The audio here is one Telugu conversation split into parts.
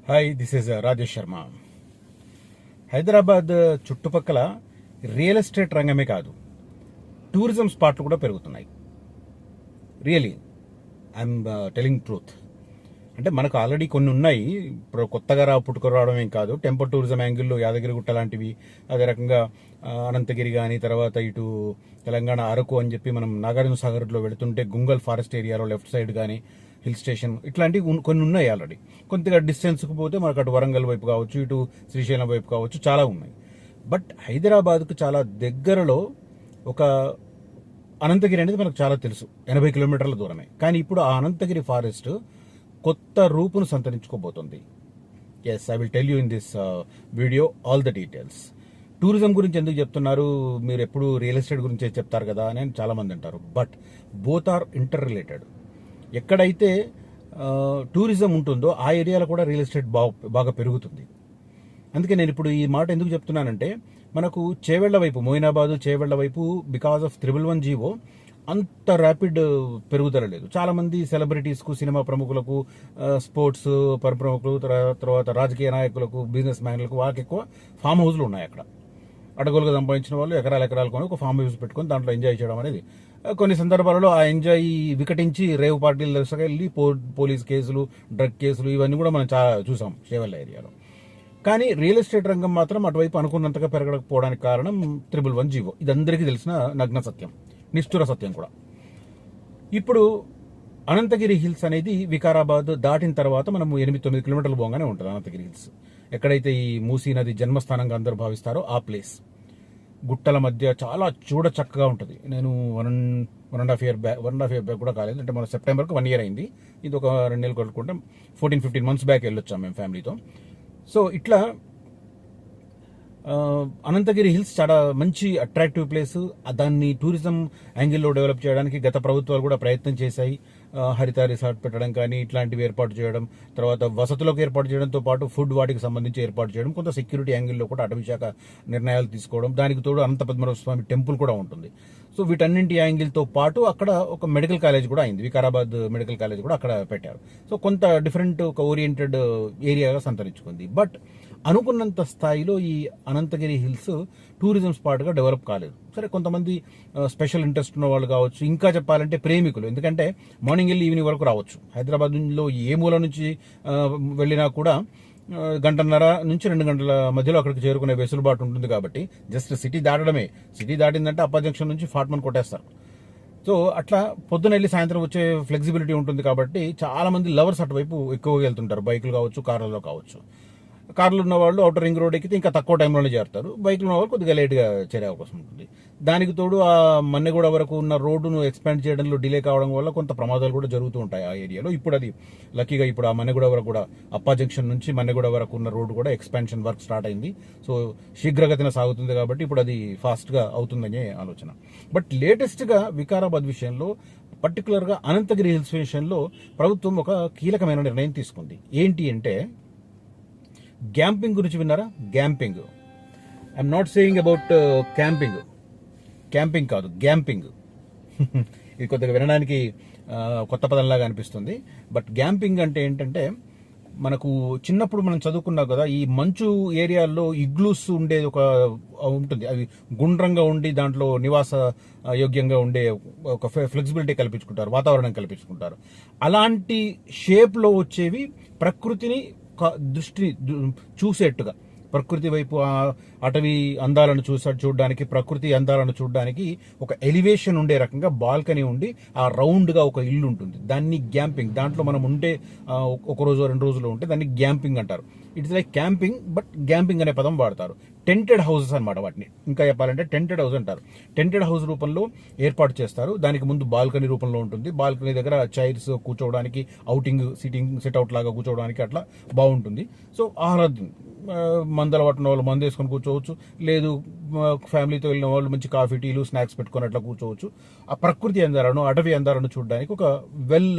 Hi, this is Rajesh Sharma. Hyderabad చుట్టుపక్కల రియల్ ఎస్టేట్ రంగమే కాదు, టూరిజం స్పాట్లు కూడా పెరుగుతున్నాయి. Really I'm telling truth. అంటే మనకు ఆల్రెడీ కొన్ని ఉన్నాయి, ఇప్పుడు కొత్తగా పుట్టుకురావడం ఏం కాదు. టెంపుల్ టూరిజం యాంగిల్లో యాదగిరిగుట్ట లాంటివి, అదే రకంగా అనంతగిరి కానీ, తర్వాత ఇటు తెలంగాణ అరకు అని చెప్పి మనం నాగార్జున సాగర్లో వెళుతుంటే గుంగల్ ఫారెస్ట్ ఏరియాలో లెఫ్ట్ సైడ్ కానీ హిల్ స్టేషన్ ఇట్లాంటివి కొన్ని ఉన్నాయి ఆల్రెడీ. కొద్దిగా డిస్టెన్స్కి పోతే మనకు అటు వరంగల్ వైపు కావచ్చు, ఇటు శ్రీశైలం వైపు కావచ్చు, చాలా ఉన్నాయి. బట్ హైదరాబాద్కు చాలా దగ్గరలో ఒక అనంతగిరి అనేది మనకు చాలా తెలుసు, 80 కిలోమీటర్ల దూరమే. కానీ ఇప్పుడు ఆ అనంతగిరి ఫారెస్ట్ కొత్త రూపును సంతరించుకోబోతుంది. Yes, I will tell you in this video all the details. Tourism గురించి ఎందుకు చెప్తున్నారు, మీరు ఎప్పుడు రియల్ ఎస్టేట్ గురించి చెప్తారు కదా అని చాలా మంది అంటారు. But both are inter related. ఎక్కడైతే టూరిజం ఉంటుందో ఆ ఏరియాలో కూడా రియల్ ఎస్టేట్ బాగా పెరుగుతుంది. అందుకే నేను ఇప్పుడు ఈ మాట ఎందుకు చెప్తున్నానంటే, మనకు చేవెళ్ల వైపు, మోయినాబాదు చేవెళ్ల వైపు బికాస్ ఆఫ్ 111 జీవో అంత ర్యాపిడ్ పెరుగుదల లేదు. చాలా మంది సెలబ్రిటీస్కు, సినిమా ప్రముఖులకు, స్పోర్ట్స్ ప్రముఖులు, తర్వాత రాజకీయ నాయకులకు, బిజినెస్ మ్యాన్లకు వాళ్ళకి ఎక్కువ ఫామ్ హౌస్లు ఉన్నాయి. అక్కడ అడగోలుగా సంపాదించిన వాళ్ళు ఎకరాలు కొని ఒక ఫామ్ హౌస్ పెట్టుకొని దాంట్లో ఎంజాయ్ చేయడం అనేది కొన్ని సందర్భాలలో ఆ ఎంజాయ్ వికటించి రేవ్ పార్టీలు దర్శకెళ్ళి పోలీస్ కేసులు, డ్రగ్ కేసులు ఇవన్నీ కూడా మనం చాలా చూసాం చేవెళ్ల ఏరియాలో. కానీ రియల్ ఎస్టేట్ రంగం మాత్రం అటువైపు అనుకున్నంతగా పెరగకపోవడానికి కారణం 111 జీవో. ఇది అందరికీ తెలిసిన నగ్న సత్యం, నిష్ఠుర సత్యం కూడా. ఇప్పుడు అనంతగిరి హిల్స్ అనేది వికారాబాద్ దాటిన తర్వాత మనం 8-9 కిలోమీటర్లు పోగానే ఉంటుంది అనంతగిరి హిల్స్. ఎక్కడైతే ఈ మూసీ నది జన్మస్థానంగా అందరూ భావిస్తారో ఆ ప్లేస్. గుట్టల మధ్య చాలా చూడ చక్కగా ఉంటుంది. నేను one and half year back కూడా కాలేదు, అంటే మన సెప్టెంబర్కి 1 year అయింది. ఇది ఒక 2 నెలలు కొట్టుకుంటే 14-15 months బ్యాక్ వెళ్ళొచ్చాం మేము ఫ్యామిలీతో. సో ఇట్లా అనంతగిరి హిల్స్ చాలా మంచి అట్రాక్టివ్ ప్లేస్. దాన్ని టూరిజం యాంగిల్లో డెవలప్ చేయడానికి గత ప్రభుత్వాలు కూడా ప్రయత్నం చేశాయి. హరిత రిసార్ట్ పెట్టడం కానీ ఇట్లాంటివి ఏర్పాటు చేయడం, తర్వాత వసతులకు ఏర్పాటు చేయడంతో పాటు ఫుడ్ వాటికి సంబంధించి ఏర్పాటు చేయడం, కొంత సెక్యూరిటీ యాంగిల్లో కూడా అటవీ శాఖ నిర్ణయాలు తీసుకోవడం, దానికి తోడు అనంత పద్మనాభ స్వామి టెంపుల్ కూడా ఉంటుంది. సో వీటన్నింటి యాంగిల్తో పాటు అక్కడ ఒక మెడికల్ కాలేజ్ కూడా అయింది, వికారాబాద్ మెడికల్ కాలేజ్ కూడా అక్కడ పెట్టారు. సో కొంత డిఫరెంట్ ఒక ఓరియంటెడ్ ఏరియాగా సంతరించుకుంది. బట్ అనుకున్నంత స్థాయిలో ఈ అనంతగిరి హిల్స్ టూరిజం స్పాట్గా డెవలప్ కాలేదు. సరే, కొంతమంది స్పెషల్ ఇంట్రెస్ట్ ఉన్న వాళ్ళు కావచ్చు, ఇంకా చెప్పాలంటే ప్రేమికులు, ఎందుకంటే మార్నింగ్ వెళ్ళి ఈవినింగ్ వరకు రావచ్చు. హైదరాబాద్లో ఏ మూల నుంచి వెళ్ళినా కూడా 1.5 నుంచి 2 గంటల మధ్యలో అక్కడికి చేరుకునే వెసులుబాటు ఉంటుంది. కాబట్టి జస్ట్ సిటీ దాటడమే. సిటీ దాటిందంటే అప్పా జంక్షన్ నుంచి ఫాట్మన్ కొట్టేస్తారు. సో అట్లా పొద్దున వెళ్ళి సాయంత్రం వచ్చే ఫ్లెక్సిబిలిటీ ఉంటుంది. కాబట్టి చాలా మంది లవర్స్ అటువైపు ఎక్కువగా వెళ్తుంటారు, బైకులు కావచ్చు, కార్లలో కావచ్చు. కార్లు ఉన్న వాళ్ళు అవుటర్ రింగ్ రోడ్ ఎక్కితే ఇంకా తక్కువ టైంలోనే చేరుతారు. బైక్లు ఉన్న వాళ్ళు కొద్దిగా లేట్గా చేరే అవకాశం ఉంటుంది. దానికి తోడు ఆ మన్నెగూడ వరకు ఉన్న రోడ్డును ఎక్స్పాండ్ చేయడంలో డిలే కావడం వల్ల కొంత ప్రమాదాలు కూడా జరుగుతూ ఉంటాయి ఆ ఏరియాలో. ఇప్పుడు అది లక్కీగా ఇప్పుడు ఆ మన్నెగూడ వరకు కూడా, అప్పా జంక్షన్ నుంచి మన్నెగూడ వరకు ఉన్న రోడ్డు కూడా ఎక్స్పాన్షన్ వర్క్ స్టార్ట్ అయింది. సో శీఘ్రగతిన సాగుతుంది కాబట్టి ఇప్పుడు అది ఫాస్ట్గా అవుతుందనే ఆలోచన. బట్ లేటెస్ట్గా వికారాబాద్ విషయంలో, పర్టికులర్గా అనంతగిరి హిల్స్ విషయంలో ప్రభుత్వం ఒక కీలకమైన నిర్ణయం తీసుకుంది. ఏంటి అంటే, గ్యాంపింగ్ గురించి విన్నారా? Glamping. I'm not saying about camping. Camping కాదు, గ్యాంపింగ్. ఇది కొద్దిగా వినడానికి కొత్త పదంలాగా అనిపిస్తుంది. బట్ గ్యాంపింగ్ అంటే ఏంటంటే, మనకు చిన్నప్పుడు మనం చదువుకున్నాం కదా, ఈ మంచు ఏరియాల్లో ఇగ్లూస్ ఉండేది ఒక ఉంటుంది. అవి గుండ్రంగా ఉండి దాంట్లో నివాస యోగ్యంగా ఉండే ఒక ఫ్లెక్సిబిలిటీ కల్పించుకుంటారు, వాతావరణం కల్పించుకుంటారు. అలాంటి షేప్లో వచ్చేవి ప్రకృతిని దృష్టి చూసేట్టుగా, ప్రకృతి వైపు అటవీ అందాలను చూడడానికి, ప్రకృతి అందాలను చూడడానికి ఒక ఎలివేషన్ ఉండే రకంగా బాల్కనీ ఉండి ఆ రౌండ్గా ఒక ఇల్లు ఉంటుంది. దాన్ని గ్యాంపింగ్. దాంట్లో మనం ఉంటే ఒక రోజు 2 రోజులు ఉంటే దాన్ని గ్యాంపింగ్ అంటారు. ఇట్స్ లైక్ క్యాంపింగ్, బట్ గ్యాంపింగ్ అనే పదం వాడతారు. టెంటెడ్ హౌసెస్ అనమాట వాటిని. ఇంకా చెప్పాలంటే టెంటెడ్ హౌస్ అంటారు. టెంటెడ్ హౌస్ రూపంలో ఏర్పాటు చేస్తారు. దానికి ముందు బాల్కనీ రూపంలో ఉంటుంది. బాల్కనీ దగ్గర చైర్స్ కూర్చోవడానికి, సిట్అవుట్ లాగా కూర్చోవడానికి అట్లా బాగుంటుంది. సో ఆహ్లాదం, మందల పట్టిన వాళ్ళు మందు వేసుకొని కూర్చోవచ్చు, లేదు ఫ్యామిలీతో వెళ్ళిన వాళ్ళు మంచి కాఫీ, టీలు, స్నాక్స్ పెట్టుకొని అట్లా కూర్చోవచ్చు. ఆ ప్రకృతి అందాలను, అటవీ అందాలను చూడడానికి ఒక వెల్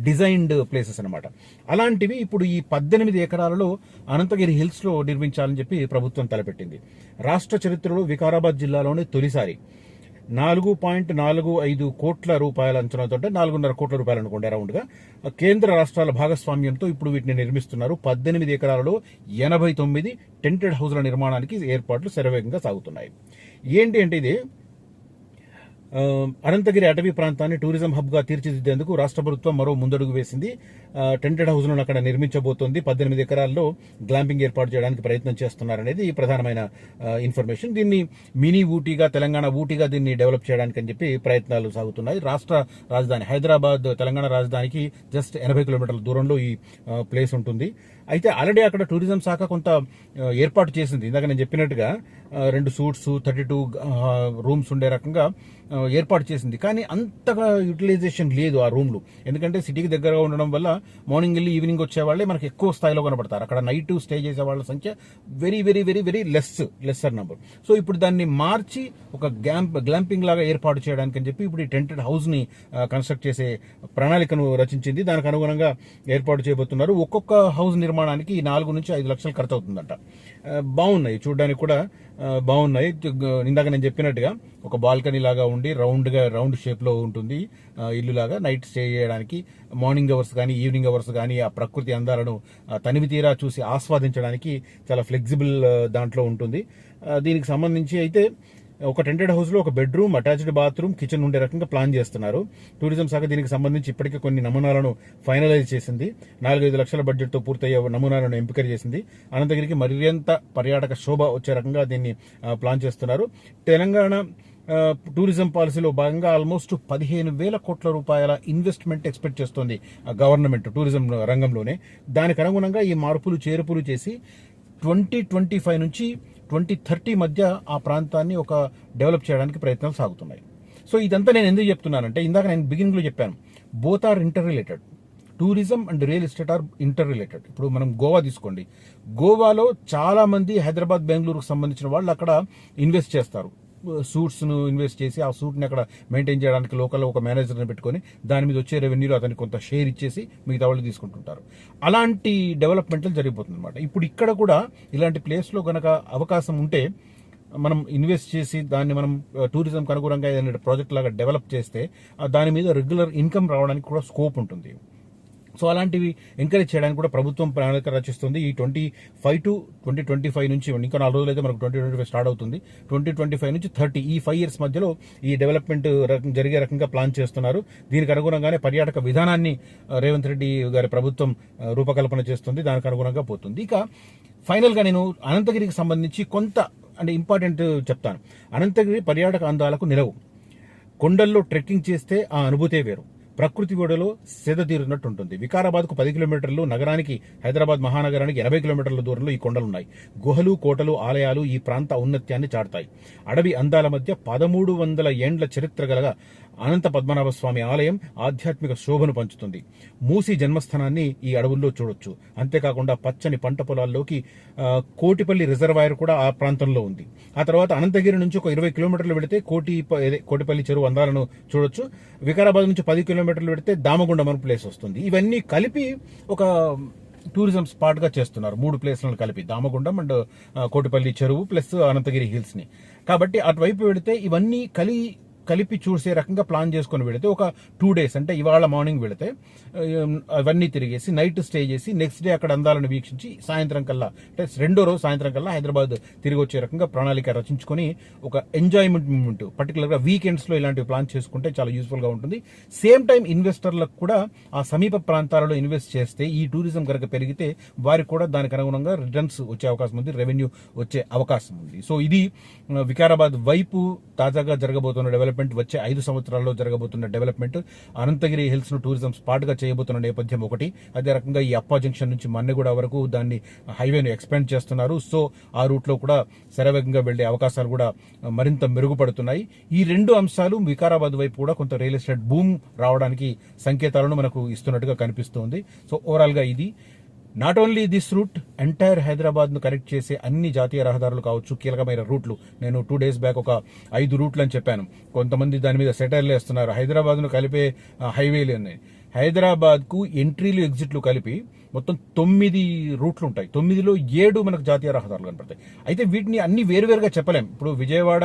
డిజైన్డ్ ప్లేసెస్ అనమాట. అలాంటివి ఇప్పుడు ఈ 18 ఎకరాలలో అనంతగిరి హిల్స్లో నిర్మించాలని చెప్పి ప్రభుత్వం తలపెట్టింది. రాష్ట్ర చరిత్రలో వికారాబాద్ జిల్లాలోనే తొలిసారి 4.45 కోట్ల రూపాయల అంచనాతో, 4.5 కోట్ల రూపాయలు అనుకోండి అరౌండ్గా, కేంద్ర రాష్ట్రాల భాగస్వామ్యంతో ఇప్పుడు వీటిని నిర్మిస్తున్నారు. 18 ఎకరాలలో 89 టెంటెడ్ హౌస్ల నిర్మాణానికి ఏర్పాట్లు శరవేగంగా సాగుతున్నాయి. ఏంటి అంటే ఇది అనంతగిరి అటవీ ప్రాంతాన్ని టూరిజం హబ్గా తీర్చిదిద్దేందుకు రాష్ట్ర ప్రభుత్వం మరో ముందడుగు వేసింది. టెంటెడ్ హౌస్లను అక్కడ నిర్మించబోతోంది. 18 ఎకరాల్లో గ్లాంపింగ్ ఏర్పాటు చేయడానికి ప్రయత్నం చేస్తున్నారనేది ప్రధానమైన ఇన్ఫర్మేషన్. దీన్ని మినీ ఊటీగా, తెలంగాణ ఊటీగా దీన్ని డెవలప్ చేయడానికి అని చెప్పి ప్రయత్నాలు సాగుతున్నాయి. రాష్ట్ర రాజధాని హైదరాబాద్, తెలంగాణ రాజధానికి జస్ట్ 80 కిలోమీటర్ల దూరంలో ఈ ప్లేస్ ఉంటుంది. అయితే ఆల్రెడీ అక్కడ టూరిజం శాఖ కొంత ఏర్పాటు చేసింది. ఇందాక నేను చెప్పినట్టుగా 2 సూట్స్, 32 రూమ్స్ ఉండే రకంగా ఏర్పాటు చేసింది. కానీ అంతగా యూటిలైజేషన్ లేదు ఆ రూమ్లు. ఎందుకంటే సిటీకి దగ్గరగా ఉండడం వల్ల మార్నింగ్ వెళ్ళి ఈవినింగ్ వచ్చే వాళ్ళే మనకి ఎక్కువ స్థాయిలో కనబడతారు. అక్కడ నైట్ స్టే చేసే వాళ్ళ సంఖ్య very very very very lesser number. So ఇప్పుడు దాన్ని మార్చి ఒక గ్లాంపింగ్ లాగా ఏర్పాటు చేయడానికి అని చెప్పి ఇప్పుడు ఈ టెంటెడ్ హౌస్ ని కన్స్ట్రక్ట్ చేసే ప్రణాళికను రచించింది. దానికి అనుగుణంగా ఏర్పాటు చేయబోతున్నారు. ఒక్కొక్క హౌస్ నిర్మాణానికి 4 నుంచి 5 లక్షలు ఖర్చు అవుతుందంట. బాగున్నాయి, చూడడానికి కూడా బాగున్నాయి. ఇందాక నేను చెప్పినట్టుగా ఒక బాల్కనీ లాగా ఉండి రౌండ్ షేప్ లో ఉంటుంది ఇల్లు లాగా. నైట్ స్టే చేయడానికి, మార్నింగ్ అవర్స్ కానీ ఈవినింగ్ అవర్స్ కానీ ఆ ప్రకృతి అందాలను తనివి తీరా చూసి ఆస్వాదించడానికి చాలా ఫ్లెక్సిబుల్ దాంట్లో ఉంటుంది. దీనికి సంబంధించి అయితే ఒక టెంటెడ్ హౌస్ లో ఒక బెడ్రూమ్, అటాచ్డ్ బాత్రూమ్, కిచెన్ ఉండే రకంగా ప్లాన్ చేస్తున్నారు. టూరిజం శాఖ దీనికి సంబంధించి ఇప్పటికే కొన్ని నమూనాలను ఫైనలైజ్ చేసింది. 4-5 లక్షల బడ్జెట్ తో పూర్తయ్యే నమూనాలను ఎంపిక చేసింది. అనంతగిరికి మరింత పర్యాటక శోభ వచ్చే రకంగా దీన్ని ప్లాన్ చేస్తున్నారు. తెలంగాణ టూరిజం పాలసీలో భాగంగా ఆల్మోస్ట్ 15,000 కోట్ల రూపాయల ఇన్వెస్ట్మెంట్ ఎక్స్పెక్ట్ చేస్తోంది గవర్నమెంట్ టూరిజం రంగంలోనే. దానికి అనుగుణంగా ఈ మార్పులు చేర్పులు చేసి 2025 నుంచి 2030 మధ్య ఆ ప్రాంతాన్ని ఒక డెవలప్ చేయడానికి ప్రయత్నాలు సాగుతున్నాయి. సో ఇదంతా నేను ఎందుకు చెప్తున్నానంటే, ఇందాక నేను బిగినింగ్ లో చెప్పాను, both are inter related. Tourism and real estate or inter related. ఇప్పుడు మనం గోవా తీసుకోండి. గోవాలో చాలా మంది హైదరాబాద్, బెంగళూరుకు సంబంధించిన వాళ్ళు అక్కడ ఇన్వెస్ట్ చేస్తారు. సూట్స్ ను ఇన్వెస్ట్ చేసి ఆ సూట్ ని అక్కడ మెయింటైన్ చేయడానికి లోకల్ ఒక మేనేజర్ని పెట్టుకొని దాని మీద వచ్చే రెవెన్యూలో అతనికి కొంత షేర్ ఇచ్చేసి మిగతా వాళ్ళు తీసుకుంటుంటారు. అలాంటి డెవలప్మెంట్లు జరిగిపోతుంది అనమాట. ఇప్పుడు ఇక్కడ కూడా ఇలాంటి ప్లేస్ లో గనక అవకాశం ఉంటే మనం ఇన్వెస్ట్ చేసి దాన్ని మనం టూరిజంకి అనుగుణంగా ఏదైనా ప్రాజెక్ట్ లాగా డెవలప్ చేస్తే దాని మీద రెగ్యులర్ ఇన్కమ్ రావడానికి కూడా స్కోప్ ఉంటుంది. సో అలాంటివి ఎంకరేజ్ చేయడానికి కూడా ప్రభుత్వం ప్రణాళిక రచిస్తుంది. ఈ 25 to 2025 నుంచి, ఇంకా 4 రోజులు అయితే మనకు 2025 స్టార్ట్ అవుతుంది. 2025 నుంచి 30 ఈ 5 years మధ్యలో ఈ డెవలప్మెంట్ జరిగే రకంగా ప్లాన్ చేస్తున్నారు. దీనికి అనుగుణంగానే పర్యాటక విధానాన్ని రేవంత్ రెడ్డి గారి ప్రభుత్వం రూపకల్పన చేస్తుంది. దానికి అనుగుణంగా పోతుంది. ఇక ఫైనల్ గా నేను అనంతగిరికి సంబంధించి కొంత అంటే ఇంపార్టెంట్ చెప్తాను. అనంతగిరి పర్యాటక అందాలకు నిలవు. కొండల్లో ట్రెక్కింగ్ చేస్తే ఆ అనుభూతే వేరు. ప్రకృతి ఒడలో సేద తీరున్నట్టు ఉంటుంది. వికారాబాద్కు 10 కిలోమీటర్లు, నగరానికి, హైదరాబాద్ మహానగరానికి 80 కిలోమీటర్ల దూరంలో ఈ కొండలున్నాయి. గుహలు, కోటలు, ఆలయాలు ఈ ప్రాంత ఔన్నత్యాన్ని చాటుతాయి. అడవి అందాల మధ్య 1300 ఏండ్ల చరిత్ర గల అనంత పద్మనాభ స్వామి ఆలయం ఆధ్యాత్మిక శోభను పంచుతుంది. మూసీ జన్మస్థానాన్ని ఈ అడవుల్లో చూడొచ్చు. అంతేకాకుండా పచ్చని పంట పొలాల్లోకి కోటిపల్లి రిజర్వాయర్ కూడా ఆ ప్రాంతంలో ఉంది. ఆ తర్వాత అనంతగిరి నుంచి ఒక 20 కిలోమీటర్లు వెళితే కోటిపల్లి చెరువు అందాలను చూడొచ్చు. వికారాబాద్ నుంచి 10 కిలోమీటర్లు వెళితే దామగుండం అనే ప్లేస్ వస్తుంది. ఇవన్నీ కలిపి ఒక టూరిజం స్పాట్ గా చేస్తున్నారు. 3 ప్లేస్లను కలిపి, దామగుండం అండ్ కోటిపల్లి చెరువు ప్లస్ అనంతగిరి హిల్స్ ని. కాబట్టి అటువైపు వెళితే ఇవన్నీ కలిపి చూసే రకంగా ప్లాన్ చేసుకుని వెళితే ఒక 2 days, అంటే ఇవాళ మార్నింగ్ వెళితే అవన్నీ తిరిగేసి నైట్ స్టే చేసి నెక్స్ట్ డే అక్కడ అందాలను వీక్షించి సాయంత్రం కల్లా, అంటే 2వ రోజు సాయంత్రం కల్లా హైదరాబాద్ తిరిగి వచ్చే రకంగా ప్రణాళిక రచించుకొని ఒక ఎంజాయ్మెంట్ మూమెంట్, పర్టికులర్ గా వీకెండ్స్ లో ఇలాంటివి ప్లాన్ చేసుకుంటే చాలా యూస్ఫుల్ గా ఉంటుంది. సేమ్ టైం ఇన్వెస్టర్లకు కూడా ఆ సమీప ప్రాంతాలలో ఇన్వెస్ట్ చేస్తే, ఈ టూరిజం కనుక పెరిగితే వారికి కూడా దానికి అనుగుణంగా రిటర్న్స్ వచ్చే అవకాశం ఉంది, రెవెన్యూ వచ్చే అవకాశం ఉంది. సో ఇది వికారాబాద్ వైపు తాజాగా జరగబోతున్న డెవలప్మెంట్, వచ్చే 5 సంవత్సరాల్లో జరగబోతున్న డెవలప్మెంట్. అనంతగిరి హిల్స్ ను టూరిజం స్పాట్ గా చేయబోతున్న నేపథ్యం ఒకటి. అదే రకంగా ఈ అప్పా జంక్షన్ నుంచి మన్నెగూడ వరకు దాన్ని హైవేను ఎక్స్పాండ్ చేస్తున్నారు. సో ఆ రూట్ లో కూడా శరవేగంగా వెళ్లే అవకాశాలు కూడా మరింత మెరుగుపడుతున్నాయి. ఈ 2 అంశాలు వికారాబాద్ వైపు కూడా కొంత రియల్ ఎస్టేట్ బూమ్ రావడానికి సంకేతాలను మనకు ఇస్తున్నట్టుగా కనిపిస్తోంది. సో ఓవరాల్ గా ఇది not only this route, entire Hyderabad ను కనెక్ట్ చేసే అన్ని జాతీయ రహదారులు కావచ్చు, కీలకమైన రూట్లు. నేను 2 days బ్యాక్ ఒక 5 రూట్లు అని చెప్పాను. కొంతమంది దాని మీద సెటైర్లు వేస్తున్నారు. హైదరాబాద్ ను కలిపే హైవేలు ఉన్నాయి. హైదరాబాద్ కు ఎంట్రీలు ఎగ్జిట్లు కలిపి మొత్తం 9 రూట్లు ఉంటాయి. 9లో 7 మనకు జాతీయ రహదారులు కనపడతాయి. అయితే వీటిని అన్ని వేరువేరుగా చెప్పలేం. ఇప్పుడు విజయవాడ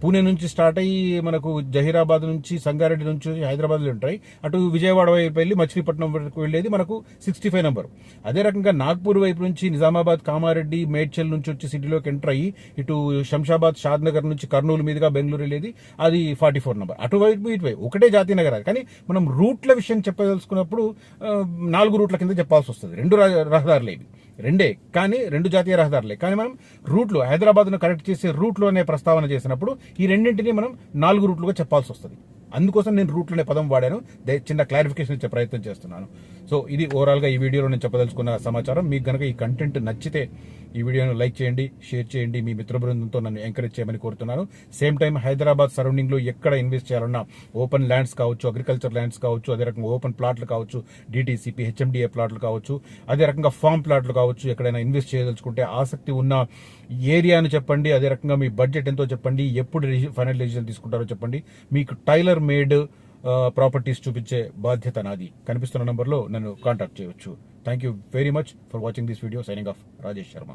పూణే నుంచి స్టార్ట్ అయ్యి మనకు జహీరాబాద్ నుంచి సంగారెడ్డి నుంచి హైదరాబాద్లో ఉంటాయి. అటు విజయవాడ వైపు వెళ్ళి మచిలీపట్నం వరకు వెళ్ళేది మనకు 65 నెంబర్. అదే రకంగా నాగ్పూర్ వైపు నుంచి నిజామాబాద్, కామారెడ్డి, మేడ్చల్ నుంచి వచ్చి సిటీలోకి ఎంటర్ అయ్యి ఇటు శంషాబాద్, షాద్ నగర్ నుంచి కర్నూలు మీదుగా బెంగళూరు వెళ్ళేది అది 44 నెంబర్. అటువైపు ఇటువైపు ఒకటే జాతీయ నగరాలు. కానీ మనం రూట్ల విషయం చెప్పదలుచుకున్నప్పుడు 4 రూట్ల కింద చెప్పాల్సి వస్తుంది. 2 రహదారులు ఇవి, రెండే కానీ 2 జాతీయ రహదారులే. కానీ మనం రూట్లు హైదరాబాద్ను కనెక్ట్ చేసే రూట్లు అనే ప్రస్తావన చేసినప్పుడు ఈ రెండింటినీ మనం 4 రూట్లుగా చెప్పాల్సి వస్తుంది. అందుకోసం నేను రూట్లు అనే పదం వాడాను. చిన్న క్లారిఫికేషన్ ఇచ్చే ప్రయత్నం చేస్తున్నాను. సో ఇది ఓవరాల్గా ఈ వీడియోలో నేను చెప్పదలుచుకున్న సమాచారం. మీకు కనుక ఈ కంటెంట్ నచ్చితే ఈ వీడియోను లైక్ చేయండి, షేర్ చేయండి, మీ మిత్ర బృందంతో నన్ను ఎంకరేజ్ చేయమని కోరుతున్నాను. సేమ్ టైం హైదరాబాద్ సరౌండింగ్లో ఎక్కడ ఇన్వెస్ట్ చేయాలన్నా ఓపెన్ ల్యాండ్స్ కావచ్చు, అగ్రికల్చర్ ల్యాండ్స్ కావచ్చు, అదే రకంగా ఓపెన్ ప్లాట్లు కావచ్చు, డిటిసిపి, హెచ్ఎండిఏ ప్లాట్లు కావచ్చు, అదే రకంగా ఫామ్ ప్లాట్లు కావచ్చు, ఎక్కడైనా ఇన్వెస్ట్ చేయదలుచుకుంటే ఆసక్తి ఉన్న ఏరియాను చెప్పండి, అదే రకంగా మీ బడ్జెట్ ఎంతో చెప్పండి, ఎప్పుడు ఫైనల్ డెసిషన్ తీసుకుంటారో చెప్పండి. మీకు టైలర్ మేడ్ ప్రాపర్టీస్ చూపించే బాధ్యత నాది. కనిపిస్తున్న నంబర్లో నన్ను కాంటాక్ట్ చేయవచ్చు. Thank you very much for watching this video. Signing off, Rajesh Sharma.